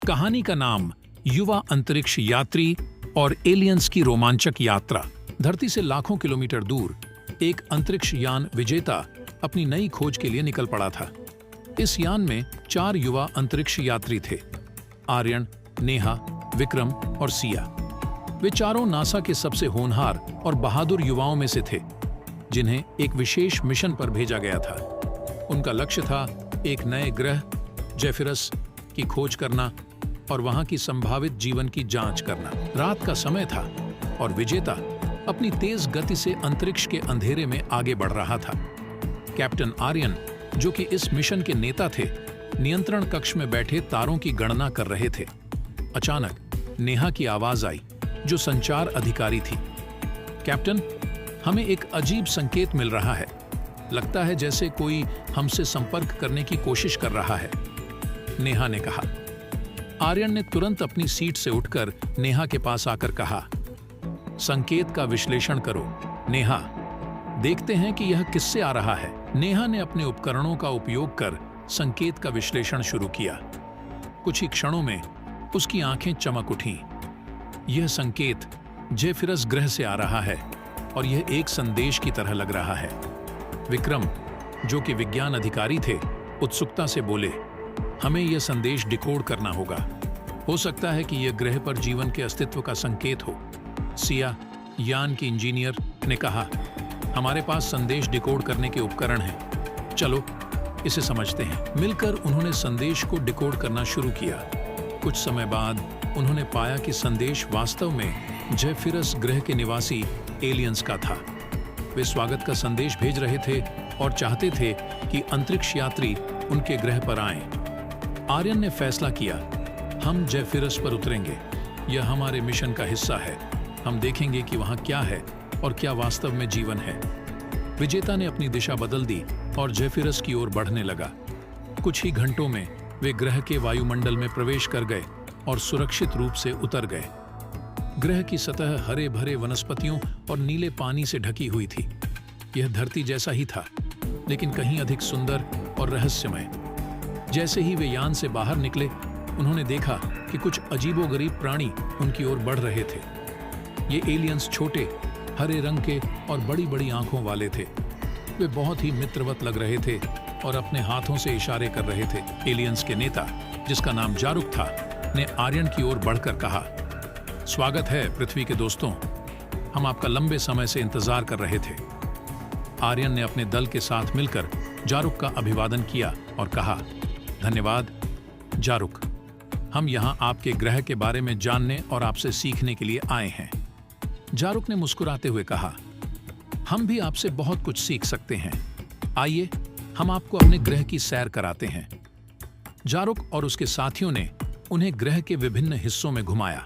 कहानी का नाम युवा अंतरिक्ष यात्री और एलियंस की रोमांचक यात्रा। धरती से लाखों किलोमीटर दूर एक अंतरिक्ष यान विजेता अपनी नई खोज के लिए निकल पड़ा था। इस यान में 4 युवा अंतरिक्ष यात्री थे, आर्यन, नेहा, विक्रम और सिया। वे चारों नासा के सबसे होनहार और बहादुर युवाओं में से थे, जिन्हें एक विशेष मिशन पर भेजा गया था। उनका लक्ष्य था एक नए ग्रह जेफिरस की खोज करना और वहां की संभावित जीवन की जांच करना। रात का समय था और विजेता अपनी तेज गति से अंतरिक्ष के अंधेरे में आगे बढ़ रहा था। कैप्टन आर्यन, जो कि इस मिशन के नेता थे, नियंत्रण कक्ष में बैठे तारों की गणना कर रहे थे। अचानक नेहा की आवाज आई, जो संचार अधिकारी थी। कैप्टन, हमें एक अजीब संकेत मिल रहा है। लगता है जैसे कोई हमसे संपर्क करने की कोशिश कर रहा है, नेहा ने कहा। आर्यन ने तुरंत अपनी सीट से उठकर नेहा के पास आकर कहा, संकेत का विश्लेषण करो नेहा, देखते हैं कि यह किससे आ रहा है। नेहा ने अपने उपकरणों का उपयोग कर संकेत का विश्लेषण शुरू किया। कुछ ही क्षणों में उसकी आंखें चमक उठीं। यह संकेत जेफिरस ग्रह से आ रहा है और यह एक संदेश की तरह लग रहा है। विक्रम, जो कि विज्ञान अधिकारी थे, उत्सुकता से बोले, हमें यह संदेश डिकोड करना होगा। हो सकता है कि यह ग्रह पर जीवन के अस्तित्व का संकेत हो। सिया, यान की इंजीनियर, ने कहा, हमारे पास संदेश डिकोड करने के उपकरण हैं। चलो इसे समझते हैं। मिलकर उन्होंने संदेश को डिकोड करना शुरू किया। कुछ समय बाद उन्होंने पाया कि संदेश वास्तव में जेफिरस ग्रह के निवासी एलियंस का था। वे स्वागत का संदेश भेज रहे थे और चाहते थे कि अंतरिक्ष यात्री उनके ग्रह पर आएं। आर्यन ने फैसला किया, हम जेफिरस पर उतरेंगे। यह हमारे मिशन का हिस्सा है। हम देखेंगे कि वहां क्या है और क्या वास्तव में जीवन है। विजेता ने अपनी दिशा बदल दी और जेफिरस की ओर बढ़ने लगा। कुछ ही घंटों में वे ग्रह के वायुमंडल में प्रवेश कर गए और सुरक्षित रूप से उतर गए। ग्रह की सतह हरे भरे वनस्पतियों और नीले पानी से ढकी हुई थी। यह धरती जैसा ही था, लेकिन कहीं अधिक सुंदर और रहस्यमय। जैसे ही वे यान से बाहर निकले, उन्होंने देखा कि कुछ अजीबोगरीब प्राणी उनकी ओर बढ़ रहे थे। ये एलियंस छोटे, हरे रंग के और बड़ी बड़ी आंखों वाले थे। वे बहुत ही मित्रवत लग रहे थे और अपने हाथों से इशारे कर रहे थे। एलियंस के नेता, जिसका नाम जारुक था, ने आर्यन की ओर बढ़कर कहा, स्वागत है पृथ्वी के दोस्तों, हम आपका लंबे समय से इंतजार कर रहे थे। आर्यन ने अपने दल के साथ मिलकर जारुक का अभिवादन किया और कहा, धन्यवाद जारुक, हम यहां आपके ग्रह के बारे में जानने और आपसे सीखने के लिए आए हैं। जारुक ने मुस्कुराते हुए कहा, हम भी आपसे बहुत कुछ सीख सकते हैं। आइए हम आपको अपने ग्रह की सैर कराते हैं। जारुक और उसके साथियों ने उन्हें ग्रह के विभिन्न हिस्सों में घुमाया।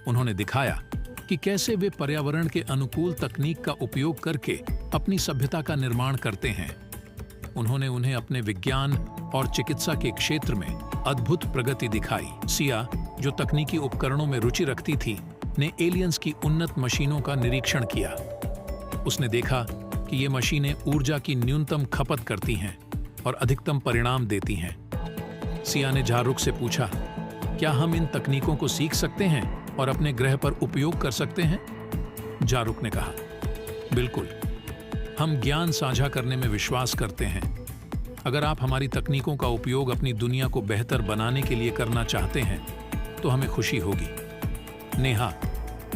उन्होंने दिखाया कि कैसे वे पर्यावरण के अनुकूल तकनीक का उपयोग करके अपनी सभ्यता का निर्माण करते हैं। उन्होंने उन्हें अपने विज्ञान और चिकित्सा के क्षेत्र में अद्भुत प्रगति दिखाई। सिया, जो तकनीकी उपकरणों में रुचि रखती थी, ने एलियंस की उन्नत मशीनों का निरीक्षण किया। उसने देखा कि ये मशीनें ऊर्जा की न्यूनतम खपत करती हैं और अधिकतम परिणाम देती हैं। सिया ने जारुक से पूछा, क्या हम इन तकनीकों को सीख सकते हैं और अपने ग्रह पर उपयोग कर सकते हैं? जारुक ने कहा, बिल्कुल, हम ज्ञान साझा करने में विश्वास करते हैं। अगर आप हमारी तकनीकों का उपयोग अपनी दुनिया को बेहतर बनाने के लिए करना चाहते हैं, तो हमें खुशी होगी। नेहा,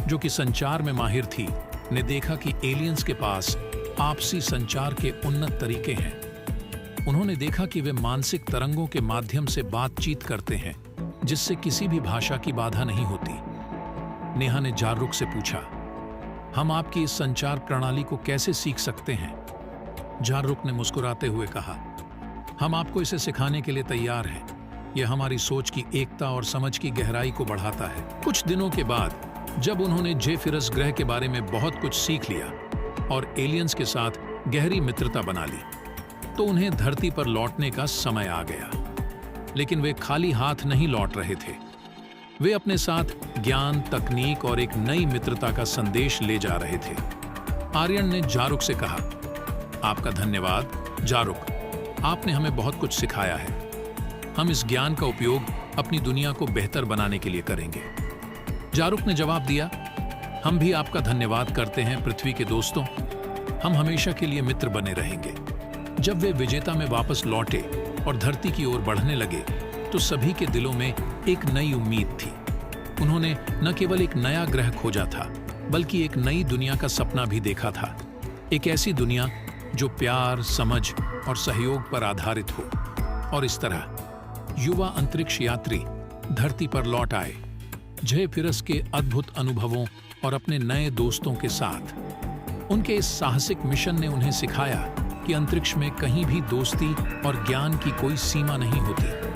जो कि संचार में माहिर थी, ने देखा कि एलियंस के पास आपसी संचार के उन्नत तरीके हैं। उन्होंने देखा कि वे मानसिक तरंगों के माध्यम से बातचीत करते हैं, जिससे किसी भी भाषा की बाधा नहीं होती। नेहा ने जारुक से पूछा, हम आपकी इस संचार प्रणाली को कैसे सीख सकते हैं? जारुक ने मुस्कुराते हुए कहा, हम आपको इसे सिखाने के लिए तैयार हैं। यह हमारी सोच की एकता और समझ की गहराई को बढ़ाता है। कुछ दिनों के बाद, जब उन्होंने जेफिरस ग्रह के बारे में बहुत कुछ सीख लिया और एलियंस के साथ गहरी मित्रता बना ली, तो उन्हें धरती पर लौटने का समय आ गया। लेकिन वे खाली हाथ नहीं लौट रहे थे। वे अपने साथ ज्ञान, तकनीक और एक नई मित्रता का संदेश ले जा रहे थे। आर्यन ने जारुक से कहा, आपका धन्यवाद जारुक, आपने हमें बहुत कुछ सिखाया है। हम इस ज्ञान का उपयोग अपनी दुनिया को बेहतर बनाने के लिए करेंगे। जारुक ने जवाब दिया, हम भी आपका धन्यवाद करते हैं पृथ्वी के दोस्तों, हम हमेशा के लिए मित्र बने रहेंगे। जब वे विजेता में वापस लौटे और धरती की ओर बढ़ने लगे तो सभी के दिलों में एक नई उम्मीद थी। उन्होंने न केवल एक नया ग्रह खोजा था बल्कि एक नई दुनिया का सपना भी देखा था, एक ऐसी दुनिया जो प्यार, समझ और सहयोग पर आधारित हो। और इस तरह युवा अंतरिक्ष यात्री धरती पर लौट आए, ज़ेफिरस के अद्भुत अनुभवों और अपने नए दोस्तों के साथ। उनके इस साहसिक मिशन ने उन्हें सिखाया कि अंतरिक्ष में कहीं भी दोस्ती और ज्ञान की कोई सीमा नहीं होती।